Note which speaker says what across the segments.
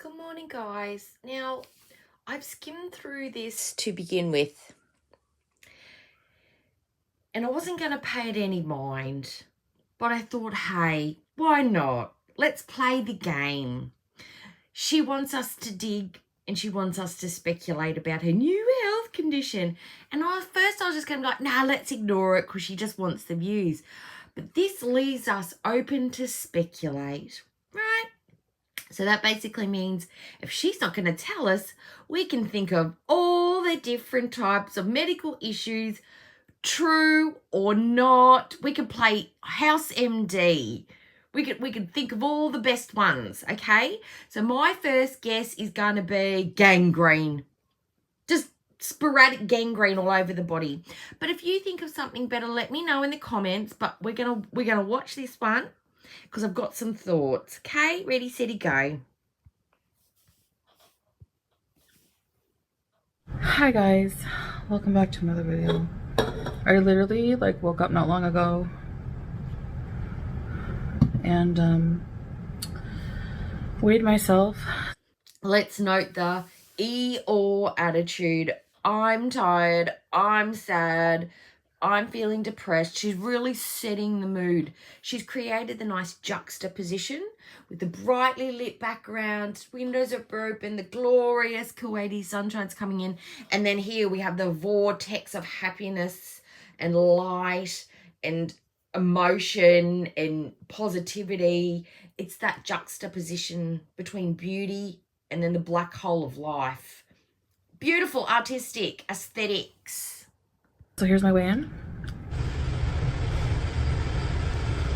Speaker 1: Good morning, guys. Now, I've skimmed through this to begin with, and I wasn't going to pay it any mind, but I thought, hey, why not? Let's play the game. She wants us to dig and she wants us to speculate about her new health condition. And first I was just going to be like, nah, let's ignore it because she just wants the views. But this leaves us open to speculate, right? So that basically means if she's not going to tell us, we can think of all the different types of medical issues, true or not. We could play House MD. We could think of all the best ones, okay? So my first guess is going to be gangrene. Just sporadic gangrene all over the body. But if you think of something better, let me know in the comments. But we're gonna watch this one because I've got some thoughts. Okay, ready, steady, go.
Speaker 2: Hi guys, welcome back to another video. I literally woke up not long ago and weighed myself.
Speaker 1: Let's note the Eeyore attitude. I'm tired, I'm sad, I'm feeling depressed. She's really setting the mood. She's created the nice juxtaposition with the brightly lit background, windows are open, the glorious Kuwaiti sunshine's coming in, and then here we have the vortex of happiness and light and emotion and positivity. It's that juxtaposition between beauty and then the black hole of life. Beautiful artistic aesthetics.
Speaker 2: So here's my weigh-in.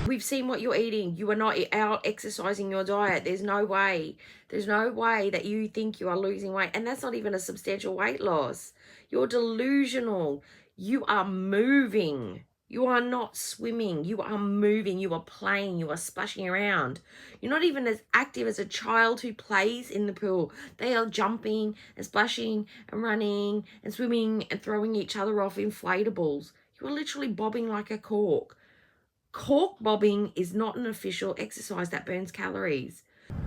Speaker 1: We've seen what you're eating. You are not out exercising your diet. There's no way. There's no way that you think you are losing weight. And that's not even a substantial weight loss. You're delusional. You are moving. You are not swimming. You are moving. You are playing. You are splashing around. You're not even as active as a child who plays in the pool. They are jumping and splashing and running and swimming and throwing each other off inflatables. You are literally bobbing like a cork. Cork bobbing is not an official exercise that burns calories.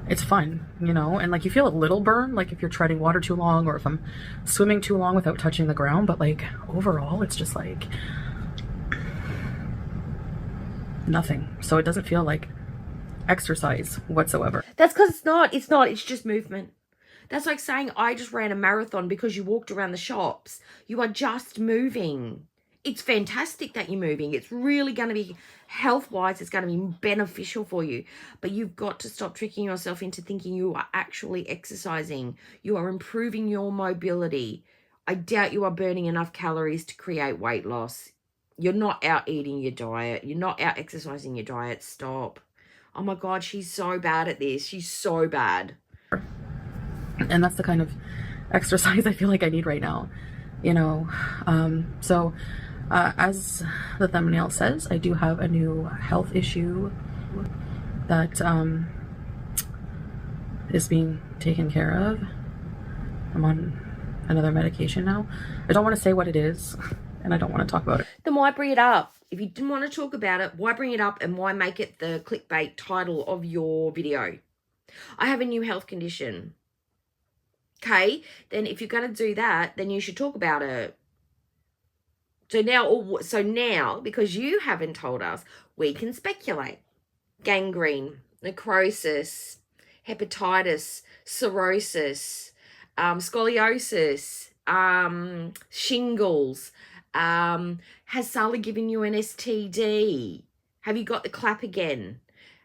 Speaker 2: It's fun, you know, and you feel a little burn, if you're treading water too long or if I'm swimming too long without touching the ground, but overall it's just nothing. So it doesn't feel like exercise whatsoever.
Speaker 1: That's because it's not, it's just movement. That's like saying I just ran a marathon because you walked around the shops. You are just moving. It's fantastic that you're moving. It's really going to be, health-wise, it's going to be beneficial for you. But you've got to stop tricking yourself into thinking you are actually exercising. You are improving your mobility. I doubt you are burning enough calories to create weight loss. You're not out eating your diet. You're not out exercising your diet. Stop. Oh my God, she's so bad at this. She's so bad.
Speaker 2: And that's the kind of exercise I feel like I need right now, you know. As the thumbnail says, I do have a new health issue that is being taken care of. I'm on another medication now. I don't want to say what it is, and I don't want to talk about it.
Speaker 1: Then why bring it up? If you didn't want to talk about it, why bring it up and why make it the clickbait title of your video? I have a new health condition. Okay, then if you're going to do that, then you should talk about it. So now, because you haven't told us, we can speculate. Gangrene, necrosis, hepatitis, cirrhosis, scoliosis, shingles. Has Sally given you an STD? Have you got the clap again?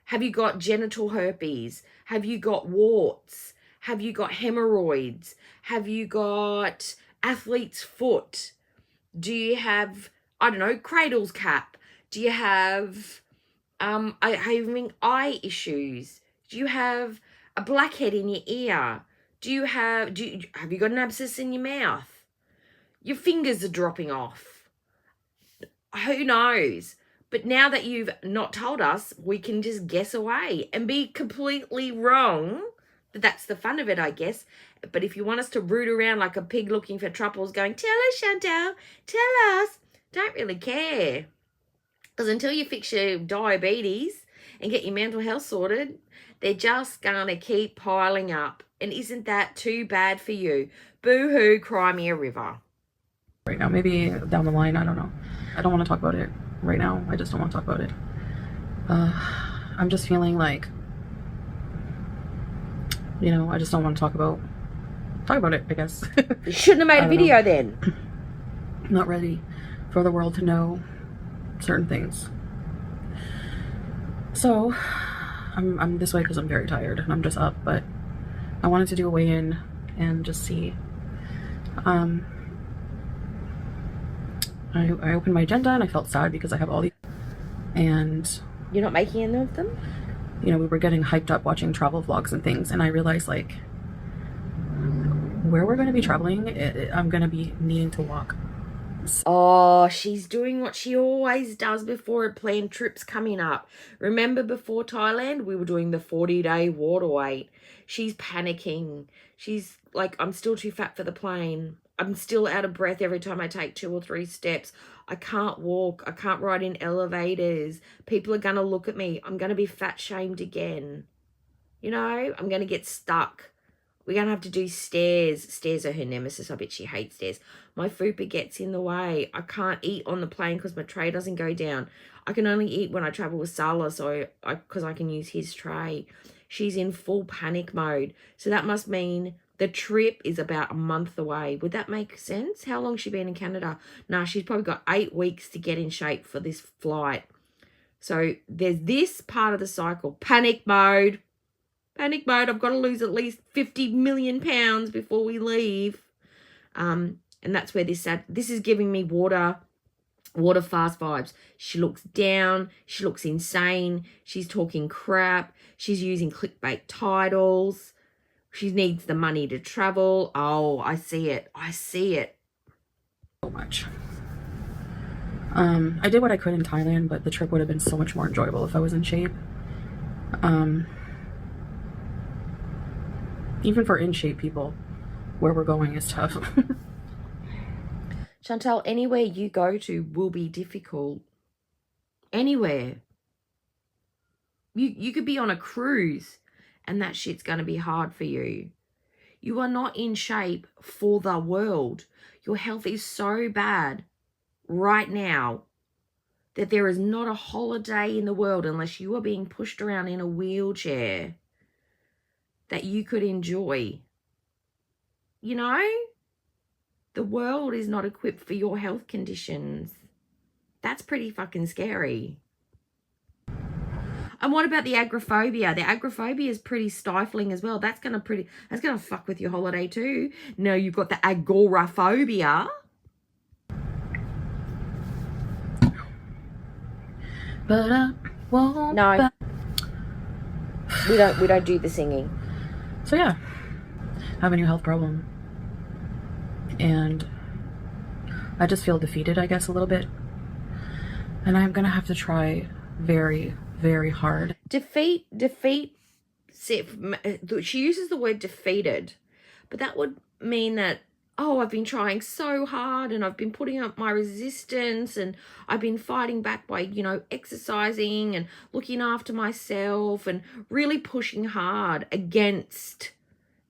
Speaker 1: Have you got genital herpes? Have you got warts? Have you got hemorrhoids? Have you got athlete's foot? Do you have, I don't know, cradle's cap? Do you have having eye issues? Do you have a blackhead in your ear? Have you got an abscess in your mouth? Your fingers are dropping off. Who knows? But now that you've not told us, we can just guess away and be completely wrong. But that's the fun of it, I guess. But if you want us to root around like a pig looking for truffles going, tell us, Chantal, tell us, don't really care. Because until you fix your diabetes and get your mental health sorted, they're just going to keep piling up. And isn't that too bad for you? Boo-hoo, cry me a river.
Speaker 2: Right now, maybe down the line, I don't know. I don't want to talk about it right now. I just don't want to talk about it. I'm just feeling like, you know, I just don't want to talk about it, I guess.
Speaker 1: You shouldn't have made a video then.
Speaker 2: I'm not ready for the world to know certain things. So I'm this way because I'm very tired and I'm just up, but I wanted to do a weigh-in and just see. I opened my agenda and I felt sad because I have all these, and
Speaker 1: you're not making any of them?
Speaker 2: You know, we were getting hyped up watching travel vlogs and things, and I realized, like, where we're going to be traveling, I'm going to be needing to walk.
Speaker 1: Oh, she's doing what she always does before a planned trip's coming up. Remember before Thailand, we were doing the 40-day water wait. She's panicking. She's like, I'm still too fat for the plane. I'm still out of breath every time I take 2 or 3 steps. I can't walk. I can't ride in elevators. People are going to look at me. I'm going to be fat shamed again. You know, I'm going to get stuck. We're going to have to do stairs. Stairs are her nemesis. I bet she hates stairs. My fupa gets in the way. I can't eat on the plane because my tray doesn't go down. I can only eat when I travel with Salah, so because I can use his tray. She's in full panic mode. So that must mean the trip is about a month away. Would that make sense? How long has she been in Canada? Nah, she's probably got 8 weeks to get in shape for this flight. So there's this part of the cycle. Panic mode. Panic mode. I've got to lose at least 50 million pounds before we leave. And that's where this is giving me water fast vibes. She looks down. She looks insane. She's talking crap. She's using clickbait titles. She needs the money to travel. Oh, I see it. I see it.
Speaker 2: So much. I did what I could in Thailand, but the trip would have been so much more enjoyable if I was in shape. Even for in shape people, where we're going is tough.
Speaker 1: Chantal, anywhere you go to will be difficult. Anywhere. You could be on a cruise and that shit's going to be hard for you. You are not in shape for the world. Your health is so bad right now that there is not a holiday in the world, unless you are being pushed around in a wheelchair, that you could enjoy. You know? The world is not equipped for your health conditions. That's pretty fucking scary. And what about the agoraphobia? The agoraphobia is pretty stifling as well. That's gonna fuck with your holiday too. No, you've got the agoraphobia.
Speaker 2: But I won't.
Speaker 1: No. We don't do the singing.
Speaker 2: So yeah, I have a new health problem. And I just feel defeated, I guess, a little bit. And I'm going to have to try very, very hard.
Speaker 1: Defeat. She uses the word defeated. But that would mean that, oh, I've been trying so hard and I've been putting up my resistance and I've been fighting back by, you know, exercising and looking after myself and really pushing hard against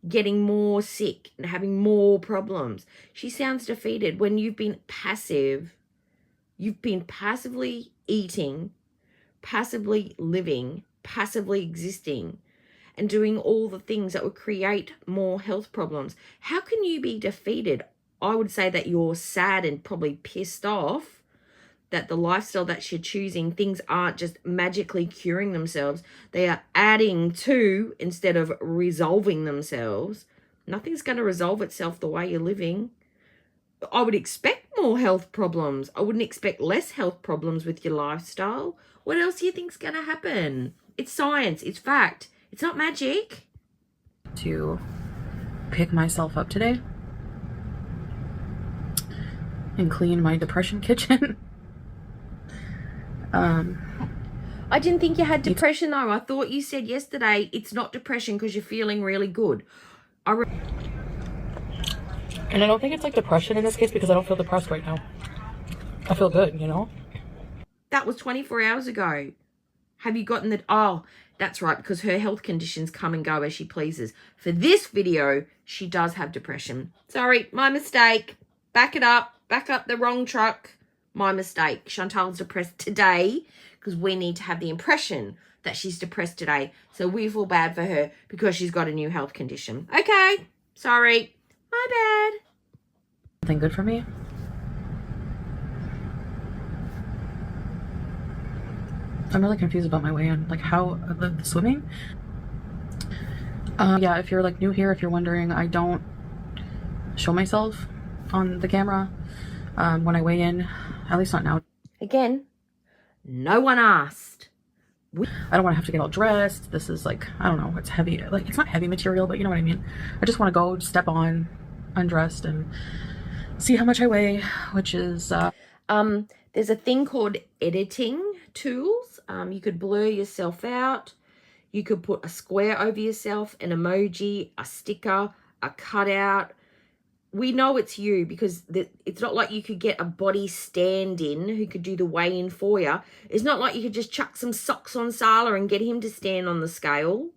Speaker 1: getting more sick and having more problems. She sounds defeated when you've been passive. You've been passively eating, passively living, passively existing, and doing all the things that would create more health problems. How can you be defeated? I would say that you're sad and probably pissed off that the lifestyle that you're choosing, things aren't just magically curing themselves. They are adding to instead of resolving themselves. Nothing's going to resolve itself the way you're living. I would expect more health problems. I wouldn't expect less health problems with your lifestyle. What else do you think's going to happen? It's science. It's fact. It's not magic.
Speaker 2: To pick myself up today and clean my depression kitchen.
Speaker 1: I didn't think you had depression though. I thought you said yesterday it's not depression because you're feeling really good.
Speaker 2: And I don't think it's like depression in this case because I don't feel depressed right now. I feel good, you know?
Speaker 1: That was 24 hours ago. Have you gotten that? Oh, that's right, because her health conditions come and go as she pleases. For this video, she does have depression. Sorry, my mistake. Back it up. Back up the wrong truck. My mistake. Chantal's depressed today because we need to have the impression that she's depressed today. So we feel bad for her because she's got a new health condition. Okay. Sorry. My bad.
Speaker 2: Something good for me? I'm really confused about my weigh-in. Like how, the swimming? Yeah, if you're like new here, if you're wondering, I don't show myself on the camera when I weigh in, at least not now.
Speaker 1: Again, no one asked.
Speaker 2: I don't want to have to get all dressed. This is like, I don't know, it's heavy. Like, it's not heavy material, but you know what I mean. I just want to go step on, undressed, and see how much I weigh, which is...
Speaker 1: There's a thing called editing tools. You could blur yourself out. You could put a square over yourself, an emoji, a sticker, a cutout. We know it's you because it's not like you could get a body stand-in who could do the weigh-in for you. It's not like you could just chuck some socks on Sala and get him to stand on the scale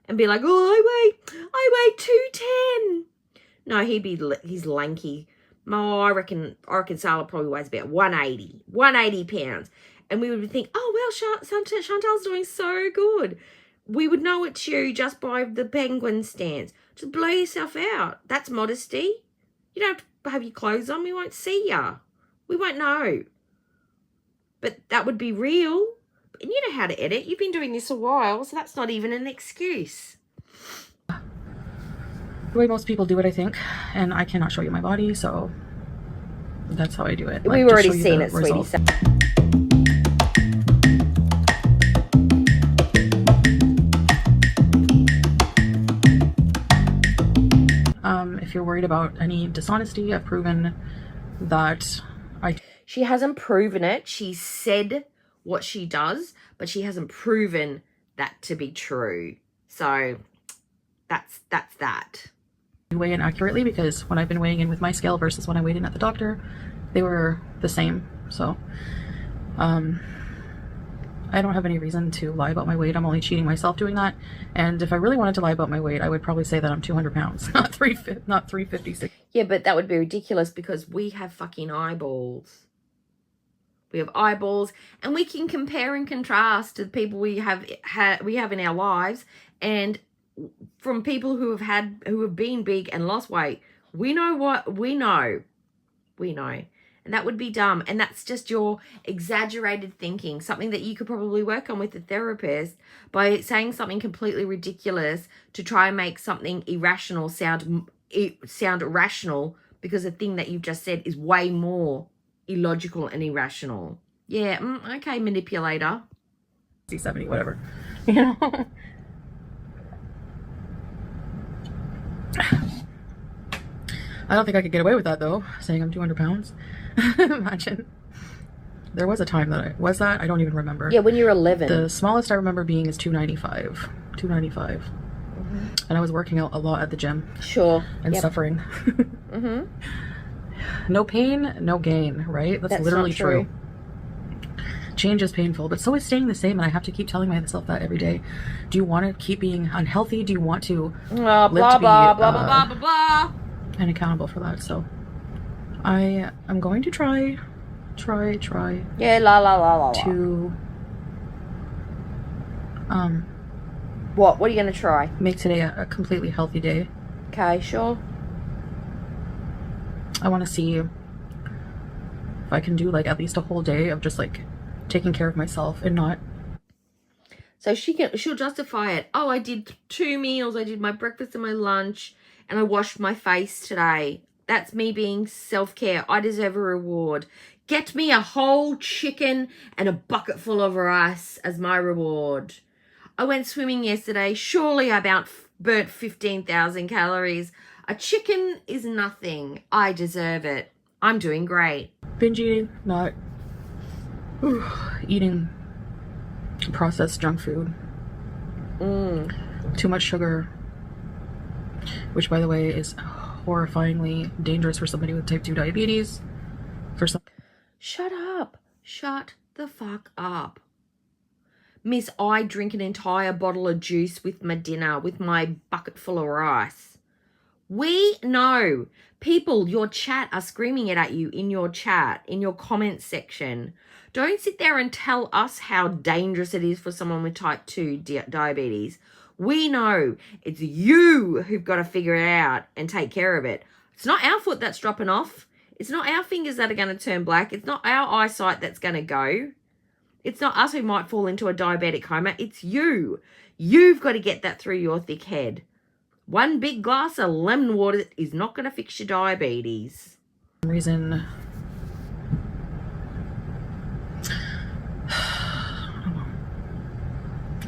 Speaker 1: and be like, oh, I weigh 210. No, he's lanky. Oh, I reckon Sala probably weighs about 180 pounds. And we would think, oh, well, Chantal's doing so good. We would know it's you just by the penguin stance. Just blow yourself out. That's modesty. You don't have to have your clothes on. We won't see ya. We won't know. But that would be real. And you know how to edit. You've been doing this a while, so that's not even an excuse.
Speaker 2: The way most people do it, I think. And I cannot show you my body, so that's how I do it.
Speaker 1: We've already seen it, sweetie.
Speaker 2: If you're worried about any dishonesty, I've proven that
Speaker 1: She hasn't proven it. She said what she does, but she hasn't proven that to be true. So that's that.
Speaker 2: Weigh in accurately, because when I've been weighing in with my scale versus when I weighed in at the doctor, they were the same. So I don't have any reason to lie about my weight. I'm only cheating myself doing that. And if I really wanted to lie about my weight, I would probably say that I'm 200 pounds, not 356.
Speaker 1: Yeah, but that would be ridiculous because we have fucking eyeballs. We have eyeballs, and we can compare and contrast to the people we have in our lives, and from people who have been big and lost weight. We know what we know. And that would be dumb. And that's just your exaggerated thinking, something that you could probably work on with a therapist by saying something completely ridiculous to try and make something irrational sound rational, because the thing that you've just said is way more illogical and irrational. Yeah, okay, manipulator.
Speaker 2: 70, whatever. You know? I don't think I could get away with that, though, saying I'm 200 pounds. Imagine. There was a time that I don't even remember.
Speaker 1: Yeah, when you were 11.
Speaker 2: The smallest I remember being is 295. 295. Mm-hmm. And I was working out a lot at the gym.
Speaker 1: Sure.
Speaker 2: And suffering.
Speaker 1: Mm-hmm.
Speaker 2: No pain, no gain, right? That's literally true. Change is painful, but so is staying the same, and I have to keep telling myself that every day. Do you want to keep being unhealthy? Do you want to
Speaker 1: live to be blah, blah, blah.
Speaker 2: And accountable for that? So I am going to try.
Speaker 1: Yeah, la.
Speaker 2: To
Speaker 1: what are you going to try?
Speaker 2: Make today a completely healthy day.
Speaker 1: Okay, sure.
Speaker 2: I want to see if I can do like at least a whole day of just like taking care of myself and not.
Speaker 1: So she'll justify it. Oh, I did 2 meals. I did my breakfast and my lunch, and I washed my face today. That's me being self-care. I deserve a reward. Get me a whole chicken and a bucket full of rice as my reward. I went swimming yesterday. Surely I burnt 15,000 calories. A chicken is nothing. I deserve it. I'm doing great.
Speaker 2: Binge eating, not eating processed junk food. Too much sugar, which, by the way, is horrifyingly dangerous for somebody with type 2 diabetes. Shut up.
Speaker 1: Shut the fuck up. Miss, I drink an entire bottle of juice with my dinner, with my bucket full of rice. We know. People, your chat are screaming it at you in your chat, in your comments section. Don't sit there and tell us how dangerous it is for someone with type 2 diabetes. We know. It's you who've got to figure it out and take care of it. It's not our foot that's dropping off. It's not our fingers that are going to turn black. It's not our eyesight that's going to go. It's not us who might fall into a diabetic coma. It's you. You've got to get that through your thick head. One big glass of lemon water is not going to fix your diabetes.
Speaker 2: For some reason,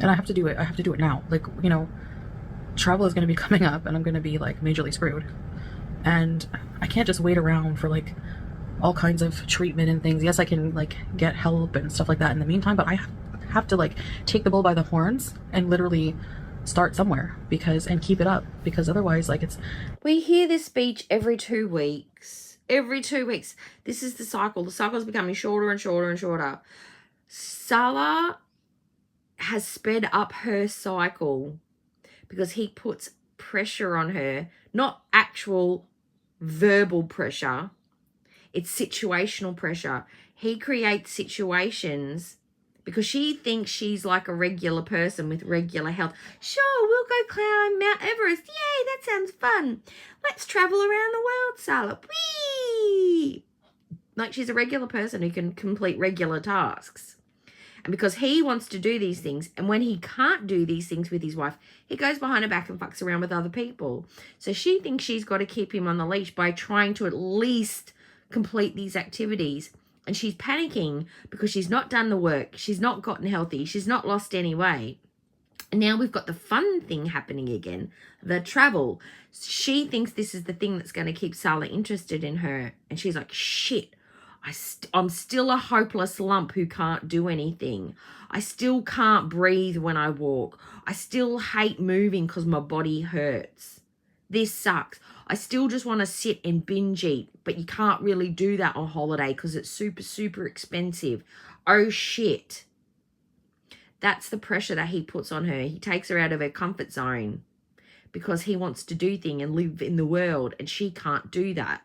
Speaker 2: and I have to do it. I have to do it now. Like, you know, travel is going to be coming up and I'm going to be like majorly screwed. And I can't just wait around for like all kinds of treatment and things. Yes, I can like get help and stuff like that in the meantime, but I have to like take the bull by the horns and literally start somewhere and keep it up, because otherwise, like, it's...
Speaker 1: We hear this speech every 2 weeks. Every 2 weeks. This is the cycle. The cycle is becoming shorter and shorter and shorter. Salah has sped up her cycle because he puts pressure on her, not actual verbal pressure. It's situational pressure. He creates situations because she thinks she's like a regular person with regular health. Sure, we'll go climb Mount Everest. Yay, that sounds fun. Let's travel around the world, Salah. Whee! Like she's a regular person who can complete regular tasks. And because he wants to do these things, and when he can't do these things with his wife, he goes behind her back and fucks around with other people. So she thinks she's got to keep him on the leash by trying to at least complete these activities. And she's panicking because she's not done the work. She's not gotten healthy. She's not lost any weight. And now we've got the fun thing happening again, the travel. She thinks this is the thing that's going to keep Salah interested in her. And she's like, shit, I'm still a hopeless lump who can't do anything. I still can't breathe when I walk. I still hate moving because my body hurts. This sucks. I still just want to sit and binge eat, but you can't really do that on holiday because it's super, super expensive. Oh, shit. That's the pressure that he puts on her. He takes her out of her comfort zone because he wants to do things and live in the world, and she can't do that.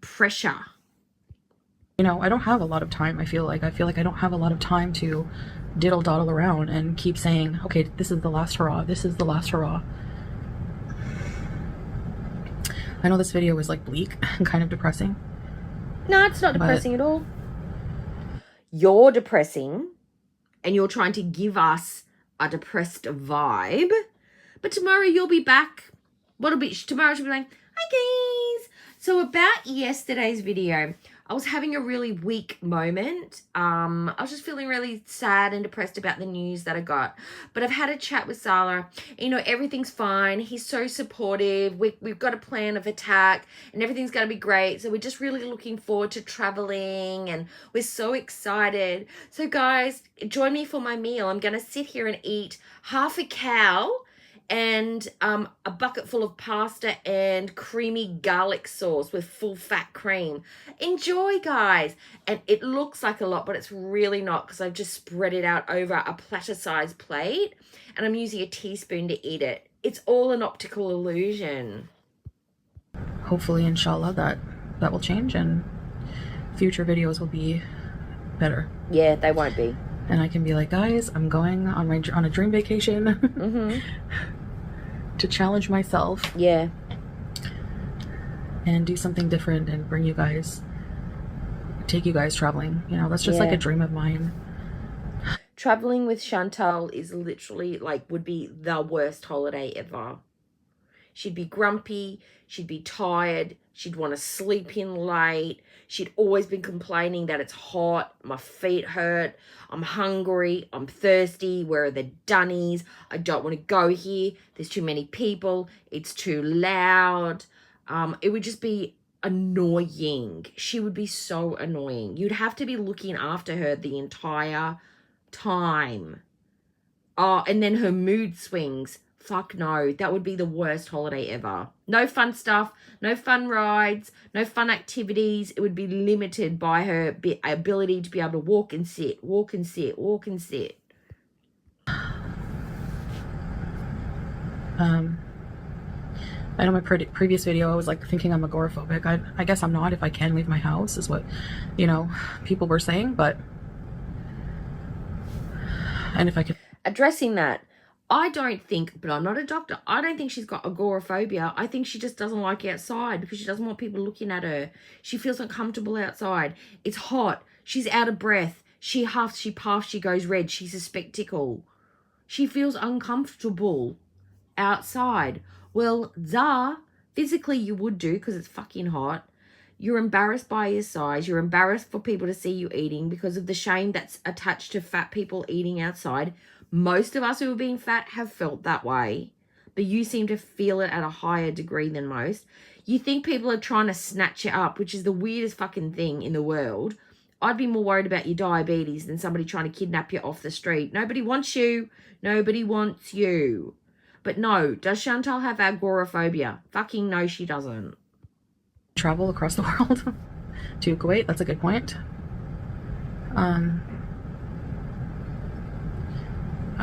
Speaker 1: Pressure.
Speaker 2: You know, I don't have a lot of time. I feel like I don't have a lot of time to diddle-daddle around and keep saying, okay, this is the last hurrah. This is the last hurrah. I know this video was like bleak and kind of depressing.
Speaker 1: No, it's not depressing at all. You're depressing and you're trying to give us a depressed vibe. But tomorrow you'll be back. Tomorrow she'll be like, hi guys. So about yesterday's video, I was having a really weak moment. I was just feeling really sad and depressed about the news that I got. But I've had a chat with Salah. You know, everything's fine. He's so supportive. We've got a plan of attack and everything's going to be great. So we're just really looking forward to traveling and we're so excited. So guys, join me for my meal. I'm going to sit here and eat half a cow and a bucket full of pasta and creamy garlic sauce with full fat cream. Enjoy, guys. And it looks like a lot, but it's really not because I've just spread it out over a platter-sized plate and I'm using a teaspoon to eat it. It's all an optical illusion.
Speaker 2: Hopefully, inshallah, that will change and future videos will be better.
Speaker 1: Yeah, they won't be.
Speaker 2: And I can be like, guys, I'm going on a dream vacation to challenge myself.
Speaker 1: Yeah.
Speaker 2: And do something different and take you guys traveling. You know, that's just like a dream of mine.
Speaker 1: Traveling with Chantal is literally would be the worst holiday ever. She'd be grumpy. She'd be tired. She'd want to sleep in late. She'd always been complaining that it's hot. My feet hurt. I'm hungry. I'm thirsty. Where are the dunnies? I don't want to go here. There's too many people. It's too loud. It would just be annoying. She would be so annoying. You'd have to be looking after her the entire time. Oh, and then her mood swings. Fuck no, that would be the worst holiday ever. No fun stuff, no fun rides, no fun activities. It would be limited by her ability to be able to walk and sit, walk and sit, walk and sit.
Speaker 2: I know my previous video I was like thinking I'm agoraphobic. I guess I'm not if I can leave my house, is what, you know, people were saying, but, and if I could.
Speaker 1: Addressing that, I don't think, but I'm not a doctor, I don't think she's got agoraphobia. I think she just doesn't like outside because she doesn't want people looking at her. She feels uncomfortable outside. It's hot. She's out of breath. She huffs, she puffs, she goes red. She's a spectacle. She feels uncomfortable outside. Well, duh, physically you would do because it's fucking hot. You're embarrassed by your size. You're embarrassed for people to see you eating because of the shame that's attached to fat people eating outside. Most of us who are being fat have felt that way, but you seem to feel it at a higher degree than most. You think people are trying to snatch you up, which is the weirdest fucking thing in the world. I'd be more worried about your diabetes than somebody trying to kidnap you off the street. Nobody wants you. Nobody wants you. But no, does Chantal have agoraphobia? Fucking no, she doesn't.
Speaker 2: Travel across the world to Kuwait. That's a good point. I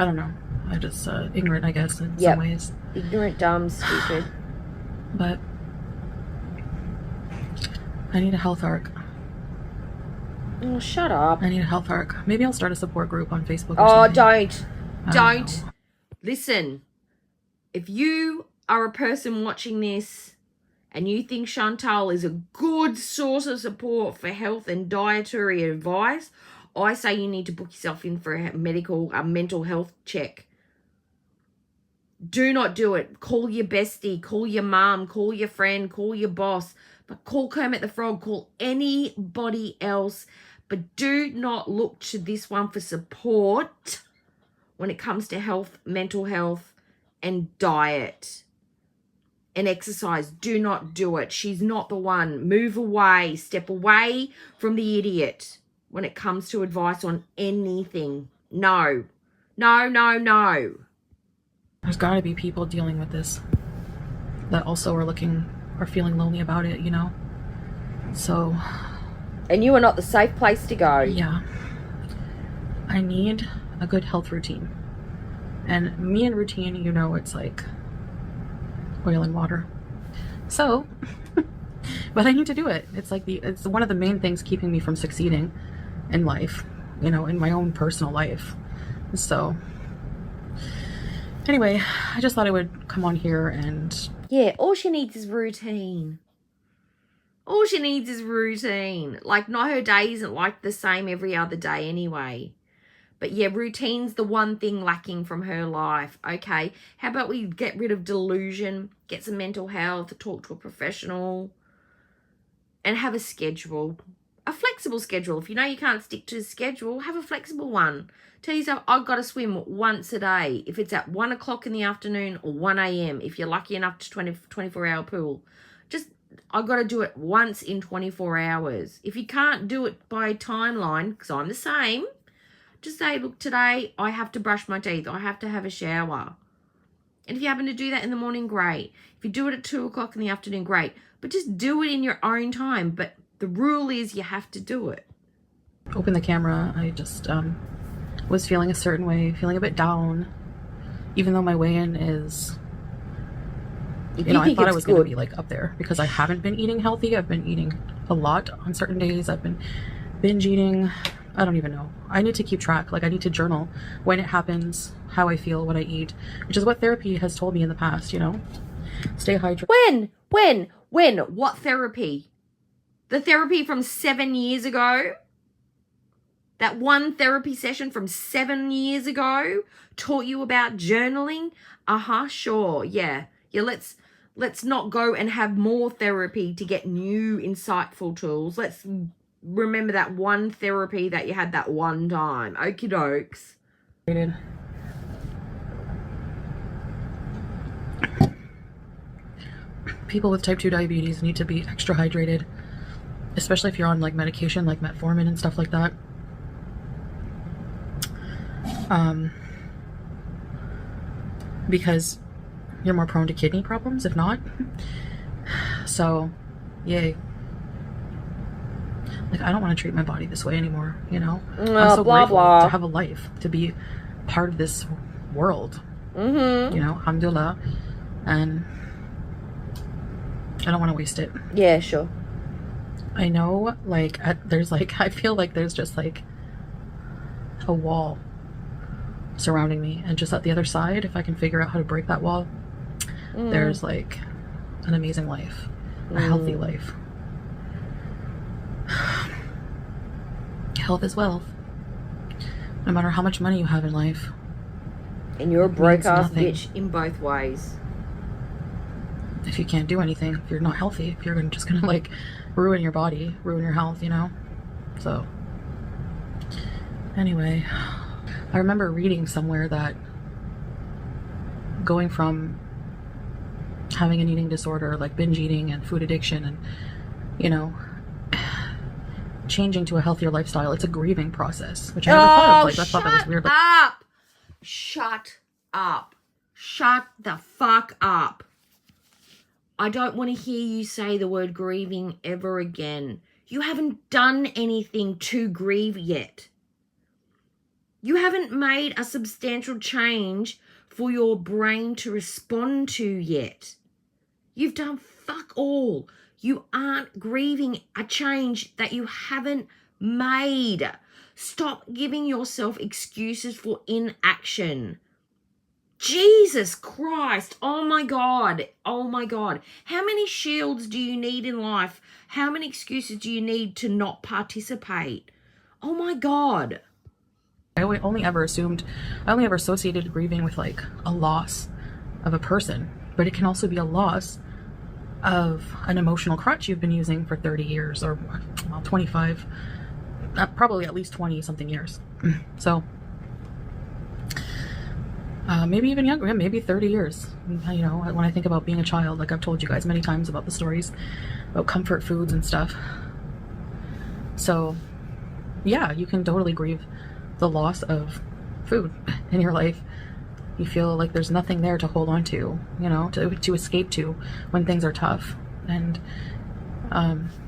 Speaker 2: don't know. I just ignorant, I guess, in some ways.
Speaker 1: Ignorant, dumb, stupid.
Speaker 2: But I need a health arc.
Speaker 1: Oh, shut up.
Speaker 2: I need a health arc. Maybe I'll start a support group on Facebook.
Speaker 1: Or
Speaker 2: something.
Speaker 1: Don't. Listen, if you are a person watching this and you think Chantal is a good source of support for health and dietary advice, I say you need to book yourself in for a mental health check. Do not do it. Call your bestie, call your mum, call your friend, call your boss, but call Kermit the Frog, call anybody else, but do not look to this one for support when it comes to health, mental health, and diet and exercise. Do not do it. She's not the one. Move away. Step away from the idiot when it comes to advice on anything. No. No, no, no.
Speaker 2: There's got to be people dealing with this that also are feeling lonely about it, you know? So.
Speaker 1: And you are not the safe place to go.
Speaker 2: Yeah. I need a good health routine. And me and routine, you know, it's like oil and water. So, but I need to do it. It's like it's one of the main things keeping me from succeeding in life, you know, in my own personal life. So anyway, I just thought I would come on here and...
Speaker 1: Yeah, all she needs is routine. All she needs is routine. Like, not her day isn't like the same every other day anyway. But yeah, routine's the one thing lacking from her life. Okay, how about we get rid of delusion, get some mental health, talk to a professional, and have a schedule. A flexible schedule. If you know you can't stick to a schedule, have a flexible one. Tell yourself, I've got to swim once a day. If it's at 1 o'clock in the afternoon or 1 a.m. If you're lucky enough to 24-hour pool. Just, I've got to do it once in 24 hours. If you can't do it by timeline, because I'm the same, just say, look, today I have to brush my teeth. I have to have a shower. And if you happen to do that in the morning, great. If you do it at 2 o'clock in the afternoon, great. But just do it in your own time. But the rule is you have to do it.
Speaker 2: Open the camera. I just was feeling a certain way, feeling a bit down. Even though my weigh-in is... You know, I thought I was going to be like up there because I haven't been eating healthy. I've been eating a lot on certain days. I've been binge eating. I don't even know. I need to keep track. Like, I need to journal when it happens, how I feel, what I eat, which is what therapy has told me in the past, you know? Stay hydrated.
Speaker 1: When? What therapy? The therapy from 7 years ago? That one therapy session from 7 years ago taught you about journaling? Sure, yeah. Yeah, let's not go and have more therapy to get new insightful tools. Let's remember that one therapy that you had that one time. Okie dokes.
Speaker 2: People with type 2 diabetes need to be extra hydrated, especially if you're on like medication like metformin and stuff like that. Because you're more prone to kidney problems if not. So, yay. Like, I don't want to treat my body this way anymore, you know? I'm so grateful to have a life, to be part of this world. You know, alhamdulillah. and I don't want to waste it.
Speaker 1: Yeah, sure.
Speaker 2: I know, like, there's like, I feel like there's just like a wall surrounding me, and just at the other side, if I can figure out how to break that wall, there's like an amazing life, a healthy life. Health is wealth. No matter how much money you have in life.
Speaker 1: And you're a broke ass bitch in both ways.
Speaker 2: If you can't do anything, if you're not healthy, if you're just gonna like ruin your body, ruin your health, you know? So, anyway, I remember reading somewhere that going from having an eating disorder, like binge eating and food addiction, and, you know, changing to a healthier lifestyle, it's a grieving process, which I never thought of. Like, I thought that was weird.
Speaker 1: Shut up. Shut the fuck up. I don't want to hear you say the word grieving ever again. You haven't done anything to grieve yet. You haven't made a substantial change for your brain to respond to yet. You've done fuck all. You aren't grieving a change that you haven't made. Stop giving yourself excuses for inaction. Jesus Christ. Oh my God. Oh my God. How many shields do you need in life? How many excuses do you need to not participate? Oh my God.
Speaker 2: I only ever associated grieving with like a loss of a person, but it can also be a loss of an emotional crutch you've been using for 30 years or, well, 25, probably at least 20 something years. So maybe even younger, maybe 30 years. You know, when I think about being a child, like I've told you guys many times about the stories about comfort foods and stuff. So yeah, you can totally grieve the loss of food in your life. You feel like there's nothing there to hold on to, you know, to escape to when things are tough, and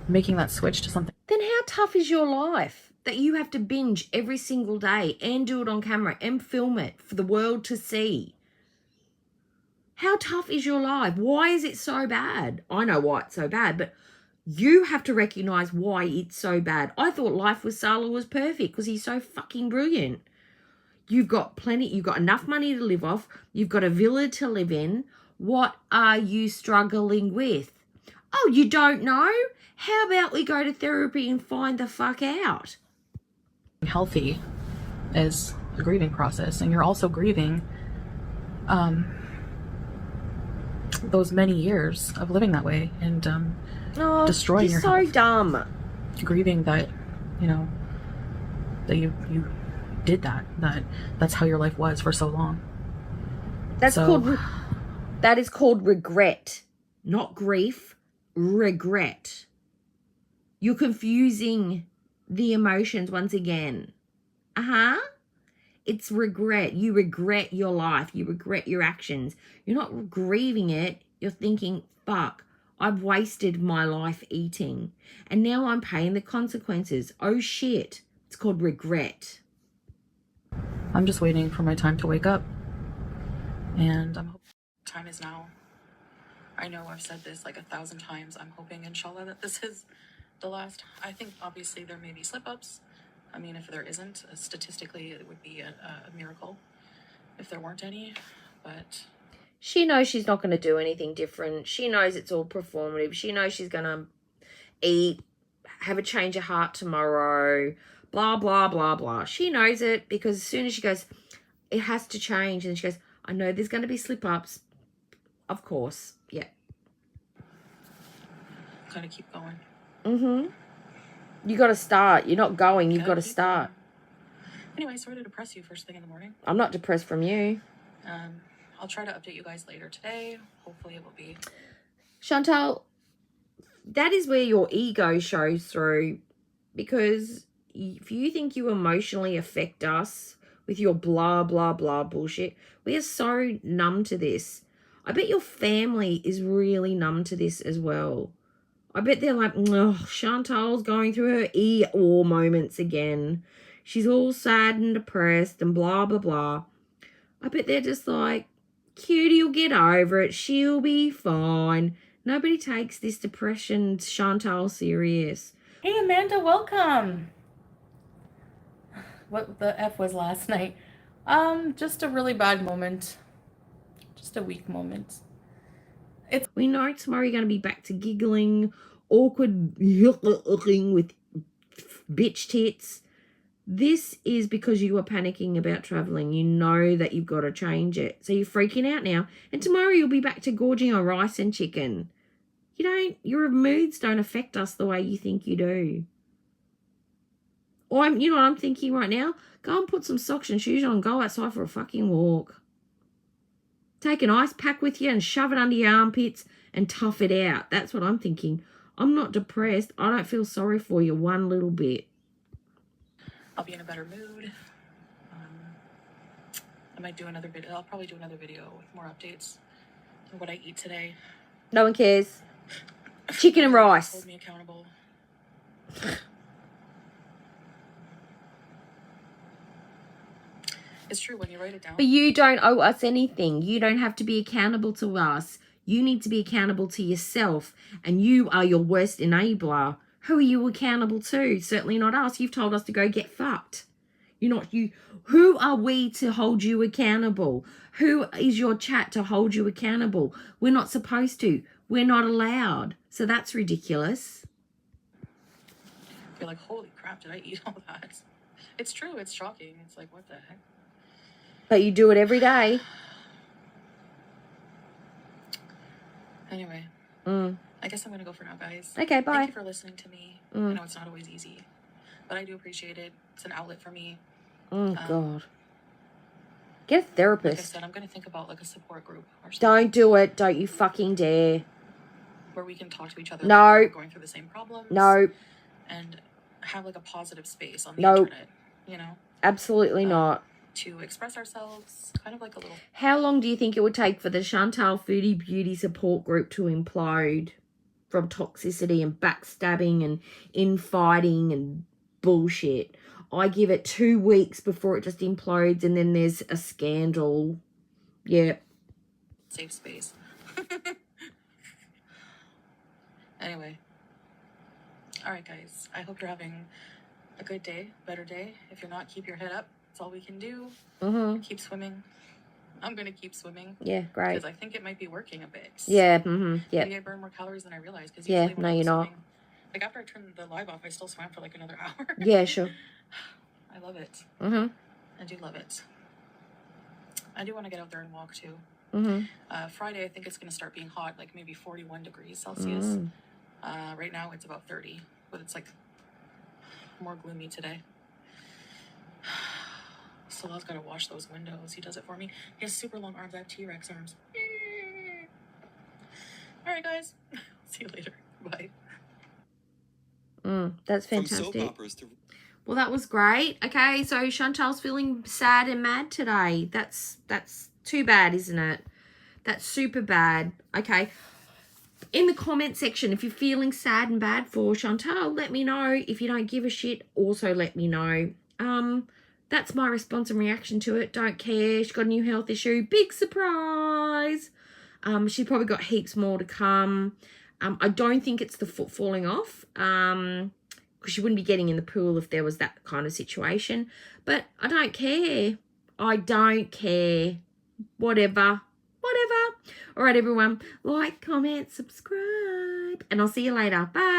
Speaker 2: making that switch to something.
Speaker 1: Then how tough is your life that you have to binge every single day and do it on camera and film it for the world to see? How tough is your life? Why is it so bad? I know why it's so bad, but you have to recognize why it's so bad. I thought life with Salah was perfect because he's so fucking brilliant. You've got enough money to live off. You've got a villa to live in. What are you struggling with? Oh, you don't know? How about we go to therapy and find the fuck out?
Speaker 2: Healthy is a grieving process, and you're also grieving those many years of living that way and destroying your health.
Speaker 1: You're so dumb.
Speaker 2: Grieving that, you know, that you did that's how your life was for so long.
Speaker 1: That is called regret, not grief. Regret. You're confusing the emotions once again. It's regret. You regret your life. You regret your actions. You're not grieving it. You're thinking, fuck, I've wasted my life eating, and now I'm paying the consequences. Oh shit. It's called regret.
Speaker 2: I'm just waiting for my time to wake up, and I'm hoping time is now. I know I've said this like 1,000 times. I'm hoping, inshallah, that this is the last. I think obviously there may be slip-ups. I mean, if there isn't, statistically it would be a miracle if there weren't any, but
Speaker 1: she knows she's not going to do anything different. She knows it's all performative. She knows she's going to eat, have a change of heart tomorrow, blah, blah, blah, blah. She knows it because as soon as she goes, it has to change, and she goes, I know there's going to be slip-ups. Of course, yeah.
Speaker 2: Gotta keep going.
Speaker 1: You got to start. You're not going. You've got to start.
Speaker 2: Anyway, sorry to depress you first thing in the morning.
Speaker 1: I'm not depressed from you.
Speaker 2: I'll try to update you guys later today. Hopefully it will be.
Speaker 1: Chantal, that is where your ego shows through, because if you think you emotionally affect us with your blah, blah, blah bullshit, we are so numb to this. I bet your family is really numb to this as well. I bet they're like, oh, Chantal's going through her E-or moments again. She's all sad and depressed and blah, blah, blah. I bet they're just like, Cutie will get over it. She'll be fine. Nobody takes this depression, Chantal, serious.
Speaker 2: Hey, Amanda, welcome. What the F was last night? Just a really bad moment. Just a weak moment.
Speaker 1: We know tomorrow you're going to be back to giggling, awkward with bitch tits. This is because you are panicking about traveling. You know that you've got to change it. So you're freaking out now. And tomorrow you'll be back to gorging on rice and chicken. Your moods don't affect us the way you think you do. Or you know what I'm thinking right now? Go and put some socks and shoes on and go outside for a fucking walk. Take an ice pack with you and shove it under your armpits and tough it out. That's what I'm thinking. I'm not depressed. I don't feel sorry for you one little bit.
Speaker 2: I'll be in a better mood. I might do another video. I'll probably do another video with more updates on what I eat today.
Speaker 1: No one cares. Chicken and rice.
Speaker 2: Hold me accountable. It's true when you write it down.
Speaker 1: But you don't owe us anything. You don't have to be accountable to us. You need to be accountable to yourself. And you are your worst enabler. Who are you accountable to? Certainly not us. You've told us to go get fucked. You're not you. Who are we to hold you accountable? Who is your chat to hold you accountable? We're not supposed to. We're not allowed. So that's ridiculous.
Speaker 2: You're like, holy crap, did I eat all that? It's true. It's shocking. It's like, what the heck?
Speaker 1: But you do it every day.
Speaker 2: Anyway. I guess I'm going to go for now, guys.
Speaker 1: Okay, bye.
Speaker 2: Thank you for listening to me. I know it's not always easy, but I do appreciate it. It's an outlet for me.
Speaker 1: Oh, God. Get a therapist.
Speaker 2: Like I said, I'm going to think about like a support group or something.
Speaker 1: Don't do it. Don't you fucking dare.
Speaker 2: Where we can talk to each other.
Speaker 1: No.
Speaker 2: When we're going through the same problems.
Speaker 1: No.
Speaker 2: And have like a positive space on the internet, you know?
Speaker 1: Absolutely not.
Speaker 2: To express ourselves, kind of like a little...
Speaker 1: How long do you think it would take for the Chantal Foodie Beauty support group to implode from toxicity and backstabbing and infighting and bullshit? I give it 2 weeks before it just implodes and then there's a scandal. Yeah.
Speaker 2: Safe space. Anyway. All right, guys. I hope you're having a good day, better day. If you're not, keep your head up. That's all we can do. Keep swimming. I'm going to keep swimming.
Speaker 1: Yeah, great.
Speaker 2: Because I think it might be working a bit.
Speaker 1: Yeah, yeah.
Speaker 2: Maybe I burn more calories than I realized. Cause
Speaker 1: yeah, no, you're not.
Speaker 2: Like, after I turned the live off, I still swam for like another hour.
Speaker 1: Yeah, sure.
Speaker 2: I love it. I do love it. I do want to get out there and walk, too. Friday, I think it's going to start being hot, like maybe 41 degrees Celsius. Right now, it's about 30. But it's, like, more gloomy today. Sol's got to wash those windows. He does it for me. He has super long arms. I have T-Rex arms. All right, guys. See you later. Bye.
Speaker 1: That's fantastic. Well, that was great. Okay, so Chantal's feeling sad and mad today. That's too bad, isn't it? That's super bad. Okay. In the comment section, if you're feeling sad and bad for Chantal, let me know. If you don't give a shit, also let me know. That's my response and reaction to it. Don't care. She's got a new health issue. Big surprise. She's probably got heaps more to come. I don't think it's the foot falling off. Because she wouldn't be getting in the pool if there was that kind of situation. But I don't care. I don't care. Whatever. All right, everyone. Like, comment, subscribe. And I'll see you later. Bye.